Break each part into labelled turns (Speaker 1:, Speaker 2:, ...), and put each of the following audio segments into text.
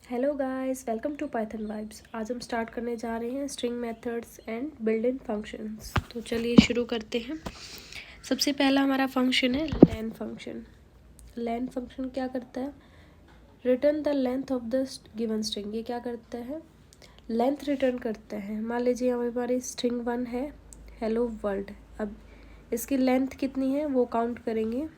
Speaker 1: Hello guys, welcome to Python vibes. आज हम start करने जा रहे हैं string methods and built in functions. तो चलिए शुरू करते हैं। सबसे पहला हमारा फंक्शन है लेन फंक्शन। लेन फंक्शन क्या करता है? Return the length of the given string. ये क्या करता है? लेंथ रिटर्न करता है। मान लीजिए हमारी स्ट्रिंग 1 है हेलो वर्ल्ड। अब इसकी लेंथ कितनी है वो काउंट करेंगे।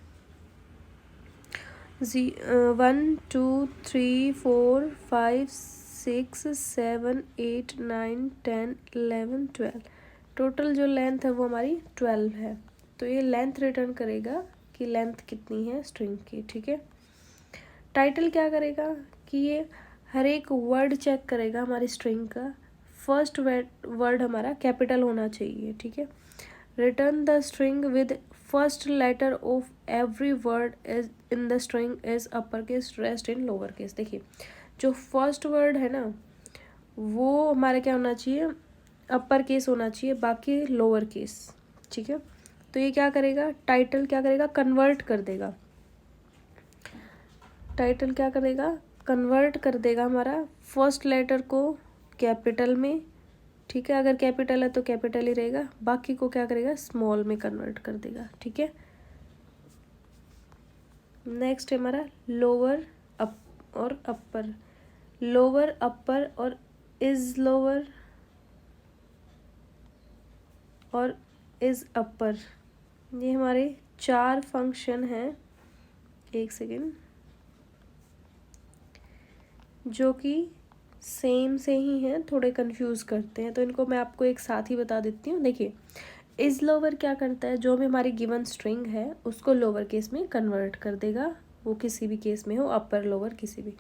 Speaker 1: 1 2 3 4 5 6 7 8 9 10 11 12। टोटल जो लेंथ है वो हमारी 12 है। तो ये लेंथ रिटर्न करेगा कि लेंथ कितनी है स्ट्रिंग की। ठीक है। टाइटल क्या करेगा कि ये हर एक वर्ड चेक करेगा हमारी स्ट्रिंग का। फर्स्ट वर्ड हमारा कैपिटल होना चाहिए। ठीक है। Return the string with first letter of every word is in the string is upper case, rest in lower case. देखिए जो फर्स्ट वर्ड है ना वो हमारा क्या होना चाहिए, अपर केस होना चाहिए, बाकी लोअर केस। ठीक है। तो ये क्या करेगा, टाइटल क्या करेगा, कन्वर्ट कर देगा। टाइटल क्या करेगा, कन्वर्ट कर देगा हमारा फर्स्ट लेटर को कैपिटल में। ठीक है। अगर कैपिटल है तो कैपिटल ही रहेगा, बाकी को क्या करेगा, स्मॉल में कन्वर्ट कर देगा। ठीक है। नेक्स्ट है हमारा लोअर अप और अपर। लोअर अपर और इज लोअर और इज अपर, ये हमारे 4 फंक्शन हैं। एक सेकेंड, जो कि सेम से ही हैं, थोड़े कंफ्यूज करते हैं, तो इनको मैं आपको एक साथ ही बता देती हूँ। देखिए इज लोअर क्या करता है, जो भी हमारी गिवन स्ट्रिंग है उसको लोअर केस में कन्वर्ट कर देगा, वो किसी भी केस में हो, अपर लोअर किसी भी।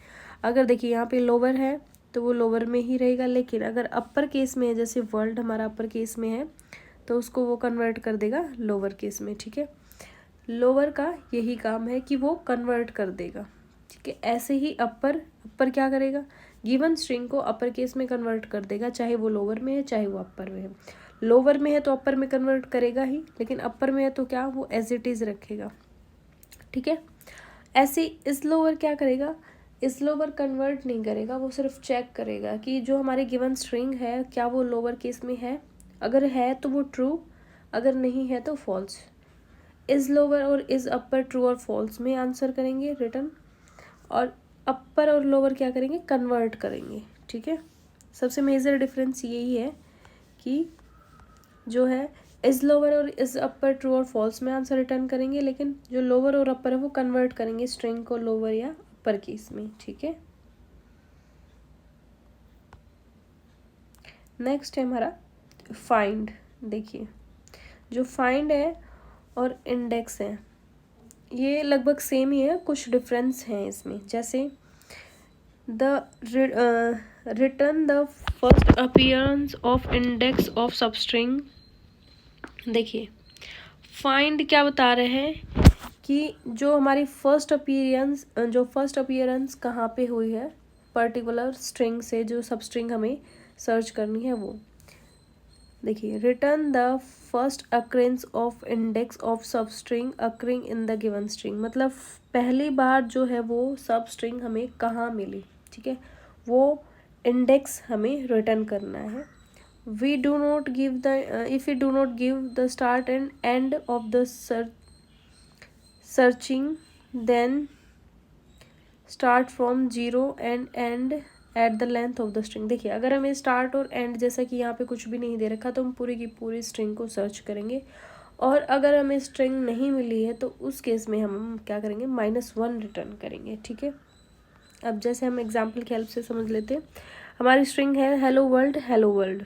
Speaker 1: अगर देखिए यहाँ पे लोअर है तो वो लोअर में ही रहेगा, लेकिन अगर अपर केस में है, जैसे वर्ल्ड हमारा अपर केस में है, तो उसको वो कन्वर्ट कर देगा लोअर केस में। ठीक है। लोअर का यही काम है कि वो कन्वर्ट कर देगा। ठीक है। ऐसे ही अपर क्या करेगा, गिवन स्ट्रिंग को अपर केस में कन्वर्ट कर देगा, चाहे वो लोअर में है चाहे वो अपर में है। लोअर में है तो अपर में कन्वर्ट करेगा ही, लेकिन अपर में है तो क्या, वो एज इट इज रखेगा। ठीक है। ऐसे इस लोअर क्या करेगा, इस लोअर कन्वर्ट नहीं करेगा, वो सिर्फ चेक करेगा कि जो हमारी गिवन स्ट्रिंग है क्या वो लोअर केस में है। अगर है तो वो ट्रू, अगर नहीं है तो फॉल्स। इज लोअर और इज अपर ट्रू और फॉल्स में आंसर करेंगे रिटर्न, और अपर और लोअर क्या करेंगे, कन्वर्ट करेंगे। ठीक है। सबसे मेजर डिफरेंस यही है कि जो है इज लोअर और इज अपर ट्रू और फॉल्स में आंसर रिटर्न करेंगे, लेकिन जो लोअर और अपर है वो कन्वर्ट करेंगे स्ट्रिंग को लोअर या अपर केस में। ठीक है। नेक्स्ट है हमारा फाइंड। देखिए जो फाइंड है और इंडेक्स है ये लगभग सेम ही है, कुछ डिफरेंस हैं इसमें। जैसे the return the first appearance of index of substring. देखिए फाइंड क्या बता रहे हैं कि जो हमारी फर्स्ट अपीयरेंस कहाँ पे हुई है, पर्टिकुलर स्ट्रिंग से, जो सबस्ट्रिंग हमें सर्च करनी है वो। देखिए return the first occurrence of index of सब string occurring in the given string, मतलब पहली बार जो है वो सब स्ट्रिंग हमें कहाँ मिली। ठीक है। वो इंडेक्स हमें रिटर्न करना है। We do not give the if you do not give the start and end of the searching then start from 0 and end at the length of the string. देखिए अगर हमें स्टार्ट और and, जैसा कि यहाँ पे कुछ भी नहीं दे रखा, तो हम पूरी की पूरी स्ट्रिंग को सर्च करेंगे, और अगर हमें स्ट्रिंग नहीं मिली है तो उस केस में हम क्या करेंगे, -1 रिटर्न करेंगे। ठीक है। अब जैसे हम एग्जाम्पल की हेल्प से समझ लेते हैं। हमारी स्ट्रिंग है हेलो वर्ल्ड।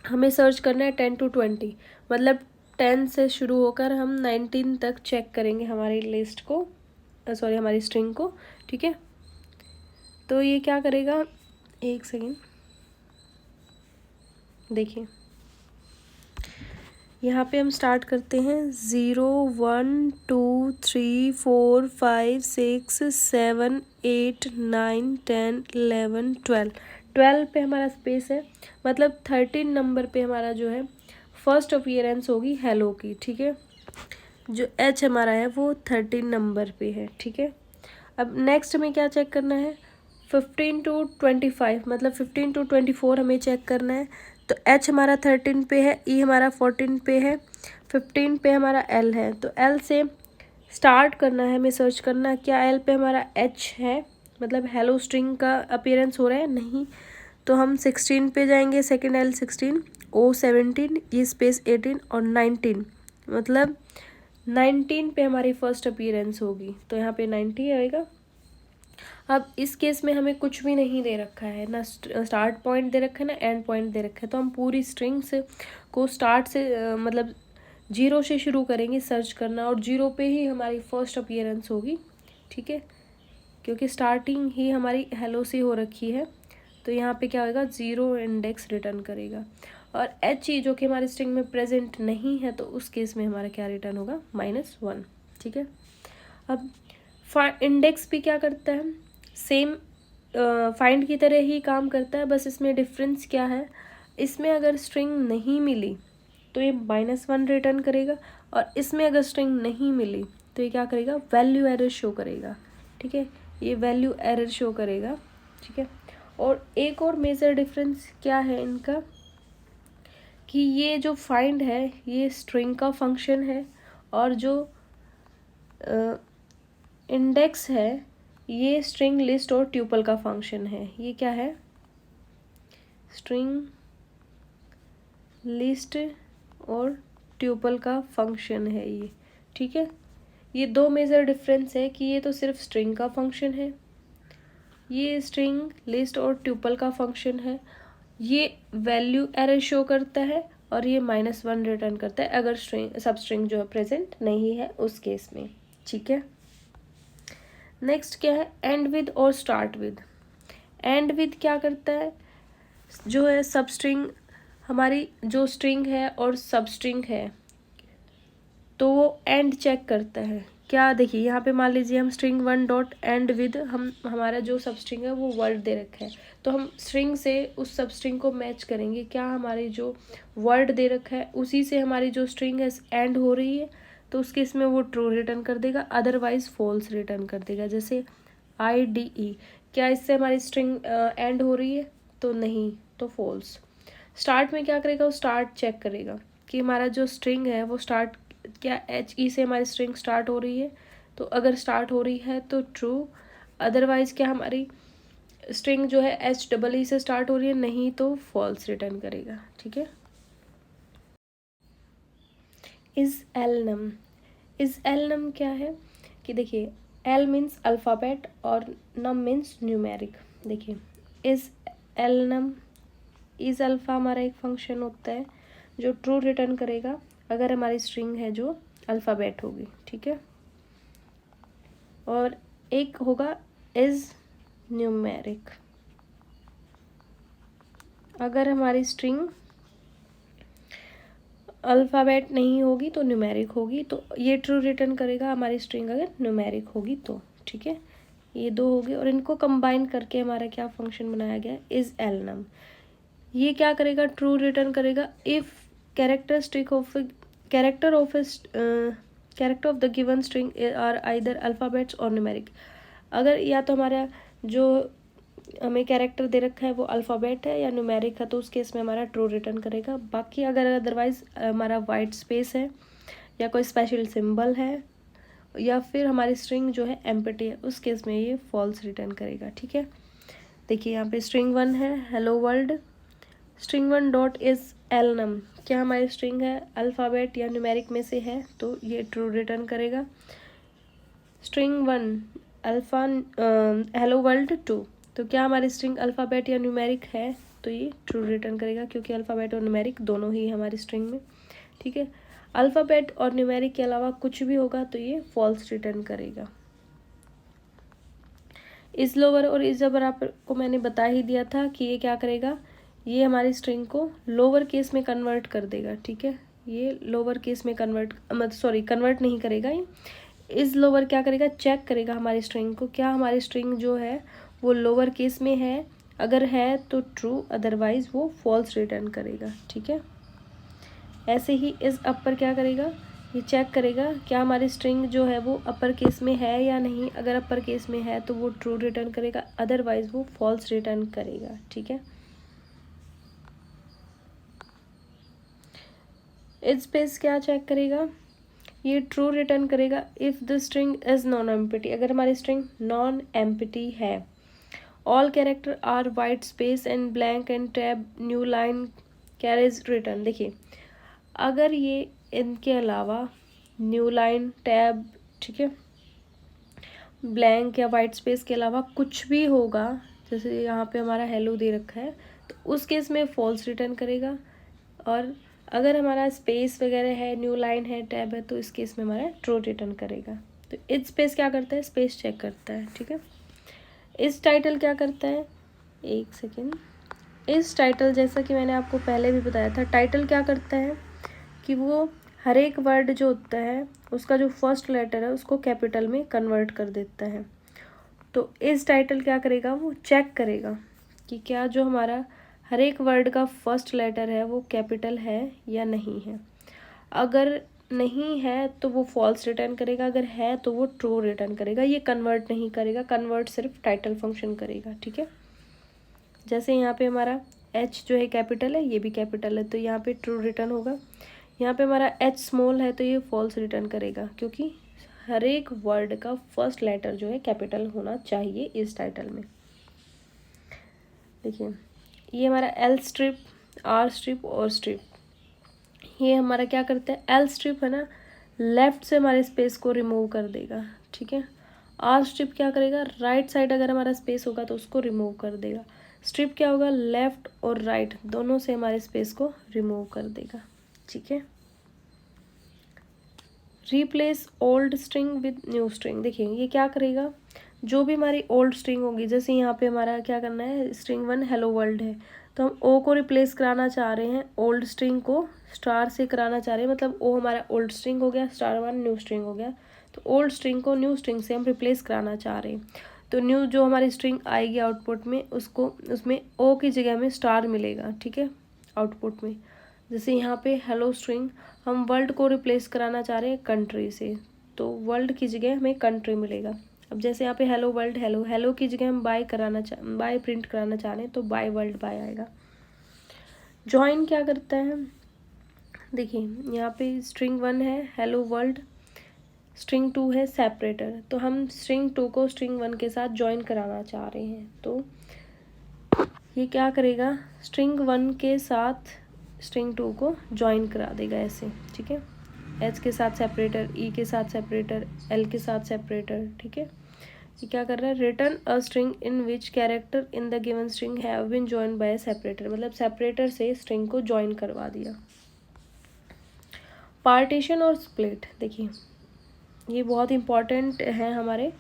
Speaker 1: हमें सर्च करना है 10 to 20, मतलब 10 से शुरू होकर हम 19 तक चेक करेंगे हमारी लिस्ट को, सॉरी हमारी स्ट्रिंग को। ठीक है। तो ये क्या करेगा, एक सेकेंड, देखिए यहाँ पे हम स्टार्ट करते हैं 0 1 2 3 4 5 6 7 8 9 10 11 12 पे हमारा स्पेस है, मतलब 13 नंबर पे हमारा जो है फर्स्ट अपीयरेंस होगी हेलो की। ठीक है। जो एच हमारा है वो 13 नंबर पे है। ठीक है। अब नेक्स्ट में क्या चेक करना है, 15 to 25, मतलब 15 to 24 हमें चेक करना है। तो H हमारा 13 पे है, E हमारा 14 पे है, 15 पे हमारा L है। तो L से स्टार्ट करना है, हमें सर्च करना है क्या L पे हमारा H है, मतलब हेलो स्ट्रिंग का अपीयरेंस हो रहा है, नहीं। तो हम 16 पे जाएंगे, second L 16, O 17, E space 18 और 19, मतलब 19 पे हमारी फर्स्ट अपीयरेंस होगी। तो यहाँ पे 90 आएगा। अब इस केस में हमें कुछ भी नहीं दे रखा है, ना स्टार्ट पॉइंट दे रखा है ना एंड पॉइंट दे रखा है। तो हम पूरी स्ट्रिंग से को स्टार्ट से मतलब 0 से शुरू करेंगे सर्च करना, और 0 पे ही हमारी फर्स्ट अपीयरेंस होगी, ठीक है, क्योंकि स्टार्टिंग ही हमारी हेलो से हो रखी है। तो यहाँ पे क्या होगा, 0 इंडेक्स रिटर्न करेगा। और एच ई जो कि हमारी स्ट्रिंग में प्रेजेंट नहीं है, तो उस केस में हमारा क्या रिटर्न होगा, -1, ठीक है। अब इंडेक्स भी क्या करता है, सेम फाइंड की तरह ही काम करता है, बस इसमें डिफरेंस क्या है, इसमें अगर स्ट्रिंग नहीं मिली तो ये -1 रिटर्न करेगा, और इसमें अगर स्ट्रिंग नहीं मिली तो ये क्या करेगा, वैल्यू एरर शो करेगा, ठीक है, ये वैल्यू एरर शो करेगा, ठीक है। और एक और मेजर डिफरेंस क्या है इनका, कि ये जो फाइंड है ये स्ट्रिंग का फंक्शन है, और जो इंडेक्स है ये स्ट्रिंग लिस्ट और ट्यूपल का फंक्शन है। ये क्या है, स्ट्रिंग लिस्ट और ट्यूपल का फंक्शन है ये, ठीक है। ये दो मेजर डिफरेंस है कि ये तो सिर्फ स्ट्रिंग का फंक्शन है, ये स्ट्रिंग लिस्ट और ट्यूपल का फंक्शन है, ये वैल्यू एरर शो करता है, और ये -1 रिटर्न करता है अगर स्ट्रिंग सब स्ट्रिंग जो है प्रेजेंट नहीं है उस केस में, ठीक है। नेक्स्ट क्या है, एंड विद और स्टार्ट विद। एंड विद क्या करता है, जो है सब स्ट्रिंग, हमारी जो स्ट्रिंग है और सब स्ट्रिंग है तो वो एंड चेक करता है। क्या, देखिए यहाँ पे मान लीजिए हम स्ट्रिंग 1 डॉट एंड विद, हम हमारा जो सब स्ट्रिंग है वो वर्ड दे रखा है, तो हम स्ट्रिंग से उस सब स्ट्रिंग को मैच करेंगे, क्या हमारी जो वर्ड दे रखा है उसी से हमारी जो स्ट्रिंग है एंड हो रही है, तो उस केस में वो ट्रू रिटर्न कर देगा, अदरवाइज फॉल्स रिटर्न कर देगा। जैसे IDE, क्या इससे हमारी स्ट्रिंग एंड हो रही है, तो नहीं, तो फॉल्स। स्टार्ट में क्या करेगा, वो स्टार्ट चेक करेगा कि हमारा जो स्ट्रिंग है वो स्टार्ट, क्या HE से हमारी स्ट्रिंग स्टार्ट हो रही है, तो अगर स्टार्ट हो रही है तो ट्रू, अदरवाइज क्या हमारी स्ट्रिंग जो है HEE से स्टार्ट हो रही है, नहीं तो फॉल्स रिटर्न करेगा, ठीक है। इज एलनम, इज एलनम क्या है कि देखिए एल मीन्स अल्फ़ाबेट और नम मीन्स न्यूमेरिक। देखिए इज एलनम, इज अल्फ़ा हमारा एक फंक्शन होता है जो ट्रू रिटर्न करेगा अगर हमारी स्ट्रिंग है जो अल्फ़ाबेट होगी, ठीक है। और एक होगा इज न्यूमेरिक, अगर हमारी स्ट्रिंग अल्फ़ाबेट नहीं होगी तो न्यूमेरिक होगी, तो ये ट्रू रिटर्न करेगा हमारी स्ट्रिंग अगर न्यूमेरिक होगी तो, ठीक है। ये दो हो गए, और इनको कंबाइन करके हमारा क्या फंक्शन बनाया गया, इज एलनम। ये क्या करेगा, ट्रू रिटर्न करेगा if character of the given string are either alphabets और न्यूमेरिक। अगर या तो हमारा जो हमें कैरेक्टर दे रखा है वो अल्फ़ाबेट है या न्यूमेरिक है, तो उस केस में हमारा ट्रू रिटर्न करेगा। बाकी अगर अदरवाइज हमारा वाइट स्पेस है या कोई स्पेशल सिंबल है या फिर हमारी स्ट्रिंग जो है एम्प्टी है, उस केस में ये फॉल्स रिटर्न करेगा, ठीक है। देखिए यहाँ पे स्ट्रिंग 1 है hello world, string 1 dot is alnum, क्या हमारी स्ट्रिंग है अल्फ़ाबेट या न्यूमेरिक में से है, तो ये ट्रू रिटर्न करेगा। स्ट्रिंग 1 अल्फ़ा हेलो वर्ल्ड 2, तो क्या हमारी स्ट्रिंग अल्फ़ाबेट या न्यूमेरिक है, तो ये ट्रू रिटर्न करेगा क्योंकि अल्फ़ाबेट और न्यूमेरिक दोनों ही है हमारी स्ट्रिंग में, ठीक है। अल्फ़ाबेट और न्यूमेरिक के अलावा कुछ भी होगा तो ये फॉल्स रिटर्न करेगा। इस लोअर और इस जबर आपको मैंने बता ही दिया था कि ये क्या करेगा, ये हमारी स्ट्रिंग को लोअर केस में कन्वर्ट कर देगा, ठीक है। ये लोअर केस में कन्वर्ट नहीं करेगा, ये इस लोअर क्या करेगा, चेक करेगा हमारी स्ट्रिंग को, क्या हमारी स्ट्रिंग जो है वो लोअर केस में है, अगर है तो ट्रू, अदरवाइज वो फॉल्स रिटर्न करेगा, ठीक है। ऐसे ही इस अपर क्या करेगा, ये चेक करेगा क्या हमारी स्ट्रिंग जो है वो अपर केस में है या नहीं। अगर अपर केस में है तो वो ट्रू रिटर्न करेगा, अदरवाइज वो फॉल्स रिटर्न करेगा। ठीक है, इज स्पेस क्या चेक करेगा, ये ट्रू रिटर्न करेगा if the string is non empty. अगर हमारी स्ट्रिंग नॉन एम्प्टी है, all character are white space and blank and tab new line carriage return. देखिए अगर ये इनके अलावा न्यू लाइन, टैब, ठीक है, ब्लैंक या वाइट स्पेस के अलावा कुछ भी होगा, जैसे यहाँ पे हमारा हेलो दे रखा है, तो उस केस में फॉल्स रिटर्न करेगा। और अगर हमारा स्पेस वगैरह है, न्यू लाइन है, टैब है, तो इस केस में हमारा ट्रू रिटर्न करेगा। तो इस स्पेस क्या करता है, स्पेस चेक करता है। ठीक है, इस टाइटल क्या करता है, एक सेकेंड, इस टाइटल जैसा कि मैंने आपको पहले भी बताया था, टाइटल क्या करता है कि वो हर एक वर्ड जो होता है उसका जो फर्स्ट लेटर है उसको कैपिटल में कन्वर्ट कर देता है। तो इस टाइटल क्या करेगा, वो चेक करेगा कि क्या जो हमारा हर एक वर्ड का फर्स्ट लेटर है वो कैपिटल है या नहीं है। अगर नहीं है तो वो फॉल्स रिटर्न करेगा, अगर है तो वो ट्रू रिटर्न करेगा। ये कन्वर्ट नहीं करेगा, कन्वर्ट सिर्फ टाइटल फंक्शन करेगा। ठीक है, जैसे यहाँ पे हमारा एच जो है कैपिटल है, ये भी कैपिटल है, तो यहाँ पे ट्रू रिटर्न होगा। यहाँ पे हमारा एच स्मॉल है तो ये फॉल्स रिटर्न करेगा, क्योंकि हर एक वर्ड का फर्स्ट लेटर जो है कैपिटल होना चाहिए इस टाइटल में। देखिए ये हमारा एल स्ट्रिप, आर स्ट्रिप और स्ट्रिप, ये हमारा क्या करता है, एल स्ट्रिप है ना, लेफ्ट से हमारे स्पेस को रिमूव कर देगा। ठीक है, आर स्ट्रिप क्या करेगा, राइट साइड अगर हमारा स्पेस होगा तो उसको रिमूव कर देगा। स्ट्रिप क्या होगा, लेफ्ट और राइट दोनों से हमारे स्पेस को रिमूव कर देगा। ठीक है, replace old string with new string. देखिए ये क्या करेगा, जो भी हमारी ओल्ड स्ट्रिंग होगी, जैसे यहाँ पे हमारा क्या करना है, स्ट्रिंग 1 हेलो वर्ल्ड है, तो हम ओ को रिप्लेस कराना चाह रहे हैं, ओल्ड स्ट्रिंग को स्टार से कराना चाह रहे हैं, मतलब ओ हमारा ओल्ड स्ट्रिंग हो गया, स्टार 1 न्यू स्ट्रिंग हो गया। तो ओल्ड स्ट्रिंग को न्यू स्ट्रिंग से हम रिप्लेस कराना चाह रहे हैं, तो न्यू जो हमारी स्ट्रिंग आएगी आउटपुट में, उसको उसमें ओ की जगह में स्टार मिलेगा। ठीक है, आउटपुट में जैसे यहाँ पे हेलो स्ट्रिंग, हम वर्ल्ड को रिप्लेस कराना चाह रहे हैं कंट्री से, तो वर्ल्ड की जगह हमें कंट्री मिलेगा। अब जैसे यहाँ पे हेलो वर्ल्ड, हेलो हेलो की जगह हम बाय प्रिंट कराना चाह रहे हैं, तो बाय वर्ल्ड बाय आएगा। जॉइन क्या करता है, देखिए यहाँ पे स्ट्रिंग 1 है हेलो वर्ल्ड, स्ट्रिंग 2 है सेपरेटर, तो हम स्ट्रिंग 2 को स्ट्रिंग 1 के साथ ज्वाइन कराना चाह रहे हैं, तो ये क्या करेगा, स्ट्रिंग 1 के साथ स्ट्रिंग 2 को ज्वाइन करा देगा ऐसे। ठीक है, एच के साथ सेपरेटर, ई के साथ सेपरेटर, एल के साथ सेपरेटर। ठीक है, ये क्या कर रहा है, return a string in which character in the given string have been joined by separator, मतलब सेपरेटर से स्ट्रिंग को ज्वाइन करवा दिया। पार्टीशन और स्प्लिट, देखिए ये बहुत इंपॉर्टेंट है हमारे।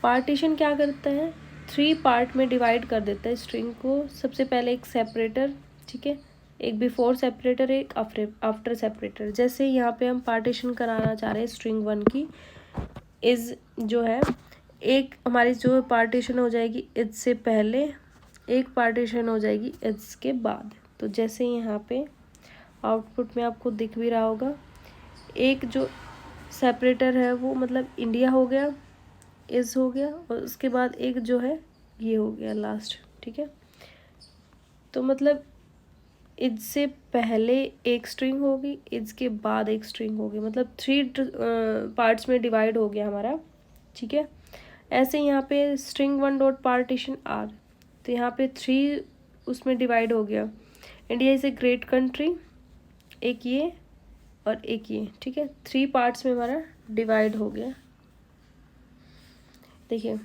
Speaker 1: पार्टीशन क्या करता है, 3 पार्ट में डिवाइड कर देता है स्ट्रिंग को। सबसे पहले एक सेपरेटर, ठीक है, एक बिफोर सेपरेटर, एक आफ्टर सेपरेटर। जैसे यहाँ पे हम पार्टीशन कराना चाह रहे हैं स्ट्रिंग 1 की, इज जो है, एक हमारी जो पार्टीशन हो जाएगी इज से पहले, एक पार्टीशन हो जाएगी इज के बाद। तो जैसे यहाँ पे आउटपुट में आपको दिख भी रहा होगा, एक जो सेपरेटर है वो मतलब इंडिया हो गया, इज हो गया, और उसके बाद एक जो है ये हो गया लास्ट। ठीक है, तो मतलब इज से पहले एक स्ट्रिंग होगी, इज के बाद एक स्ट्रिंग होगी, मतलब 3 पार्ट्स में डिवाइड हो गया हमारा। ठीक है, ऐसे यहाँ पे स्ट्रिंग 1 डॉट पार्टीशन आर, तो यहाँ पे 3 उसमें डिवाइड हो गया। India is a great country, एक ये और एक ये। ठीक है, 3 पार्ट्स में हमारा डिवाइड हो गया। देखिए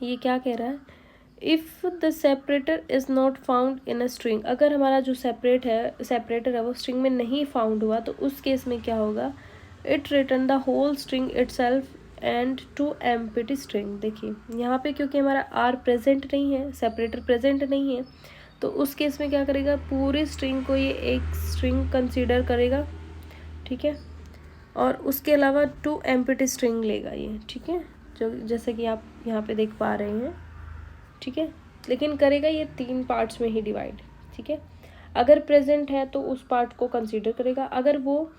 Speaker 1: ये क्या कह रहा है, if the separator is not found in a string, अगर हमारा जो सेपरेटर है वो स्ट्रिंग में नहीं फाउंड हुआ, तो उस केस में क्या होगा, it return the whole string itself and two empty string. देखिए यहाँ पे क्योंकि हमारा आर प्रेजेंट नहीं है, सेपरेटर प्रेजेंट नहीं है, तो उस केस में क्या करेगा, पूरी स्ट्रिंग को ये एक स्ट्रिंग कंसीडर करेगा। ठीक है, और उसके अलावा 2 एम्प्टी स्ट्रिंग लेगा ये। ठीक है, जो जैसे कि आप यहाँ पे देख पा रहे हैं। ठीक है, लेकिन करेगा ये 3 पार्ट्स में ही डिवाइड। ठीक है, अगर प्रेजेंट है तो उस पार्ट को कंसीडर करेगा, अगर वो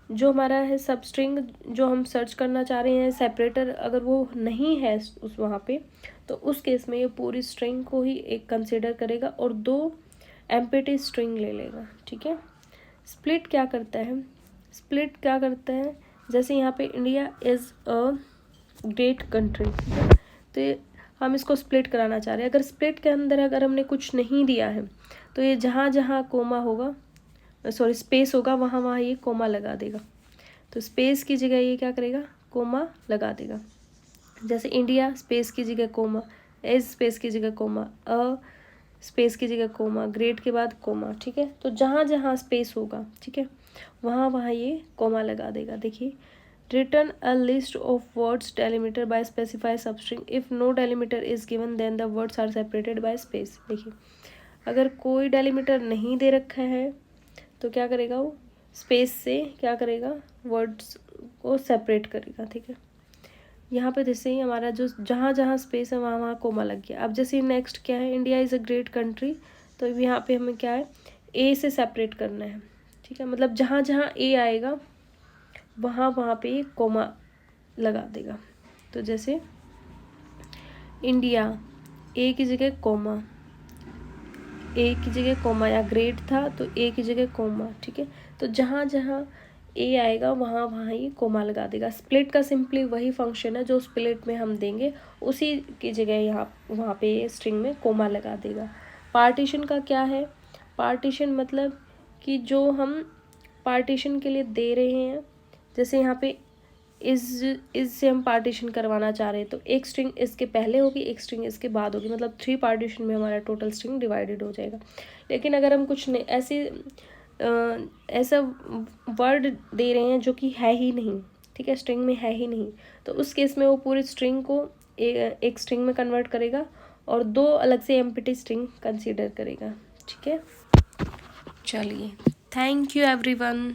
Speaker 1: जो हमारा है सब स्ट्रिंग जो हम सर्च करना चाह रहे हैं सेपरेटर, अगर वो नहीं है उस वहाँ पे, तो उस केस में ये पूरी स्ट्रिंग को ही एक कंसिडर करेगा और 2 एम्प्टी स्ट्रिंग ले लेगा, ठीक है। स्प्लिट क्या करता है, स्प्लिट क्या करता है, जैसे यहाँ पे India is a great country, ठीक है, तो ये हम इसको स्प्लिट कराना चाह रहे हैं। अगर स्प्लिट के अंदर अगर हमने कुछ नहीं दिया है तो ये जहाँ जहाँ कोमा होगा, सॉरी स्पेस होगा, वहाँ वहाँ ये कोमा लगा देगा। तो स्पेस की जगह ये क्या करेगा, कोमा लगा देगा। जैसे इंडिया स्पेस की जगह कोमा, एज स्पेस की जगह कोमा, अ स्पेस की जगह कोमा, ग्रेट के बाद कोमा, ठीक है। तो जहाँ जहाँ स्पेस होगा, ठीक है, वहाँ वहाँ ये कोमा लगा देगा। देखिए, return a list of words delimiter by specify substring, if no delimiter is given then the words are separated by space. देखिए, अगर कोई डेलीमीटर नहीं दे रखा है तो क्या करेगा, वो स्पेस से क्या करेगा, वर्ड्स को सेपरेट करेगा, ठीक है। यहाँ पे जैसे ही हमारा जो जहाँ जहाँ स्पेस है वहाँ वहाँ कोमा लग गया। अब जैसे नेक्स्ट क्या है, India is a great country, तो यहाँ पे हमें क्या है, ए से सेपरेट करना है, ठीक है। मतलब जहाँ जहाँ ए आएगा वहाँ वहाँ पे कोमा लगा देगा। तो जैसे इंडिया, ए की जगह कोमा, ए की जगह कोमा, या ग्रेट था तो ए की जगह कोमा, ठीक है। तो जहाँ जहाँ ए आएगा वहाँ वहाँ ही कोमा लगा देगा। स्प्लिट का सिंपली वही फंक्शन है जो स्प्लिट में हम देंगे, उसी की जगह यहाँ वहाँ पे स्ट्रिंग में कोमा लगा देगा। पार्टीशन का क्या है, पार्टीशन मतलब कि जो हम पार्टीशन के लिए दे रहे हैं, जैसे यहाँ पे इज से हम पार्टीशन करवाना चाह रहे हैं, तो एक स्ट्रिंग इसके पहले होगी, एक स्ट्रिंग इसके बाद होगी, मतलब 3 पार्टीशन में हमारा टोटल स्ट्रिंग डिवाइडेड हो जाएगा। लेकिन अगर हम कुछ नहीं ऐसा वर्ड दे रहे हैं जो कि है ही नहीं, ठीक है, स्ट्रिंग में है ही नहीं, तो उस केस में वो पूरी स्ट्रिंग को एक स्ट्रिंग में कन्वर्ट करेगा और 2 अलग से एम्प्टी स्ट्रिंग कंसीडर करेगा, ठीक है। चलिए, थैंक यू एवरीवन।